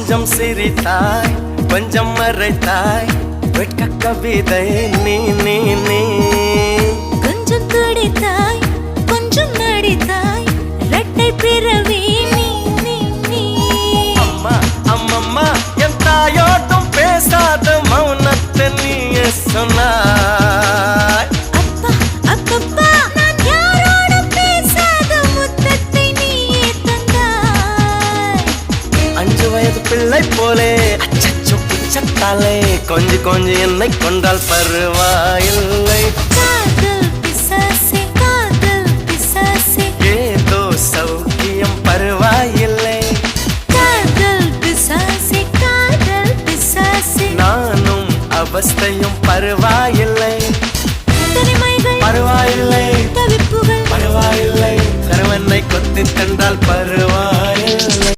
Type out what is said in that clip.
கொஞ்சம் சிரித்தாய் கொஞ்சம் மறைத்தாய் வெட்க கவிதை நீ நீ நீ கொஞ்சம் துடித்தாய் கொஞ்சம் நடித்தாய் இரட்டை பிறவி நீ நீ நீ அம்மா அம்மம்மா என் தாயோட்டும் பேசாத மௌனத்தை நீயே சொன்னாய் அப்பா அப்பப்பா நான் யாரோடும் பேசாத முத்தத்தை நீயே தந்தாய் 5 வயது பிள்ளை போலே அச்சச்சோ பிச்சத்தாலே கொஞ்சி கொஞ்சி என்னை கொண்டால் பருவாயில்லை காதல் பிசாசே ஏதோ சௌக்கியம் பருவாய்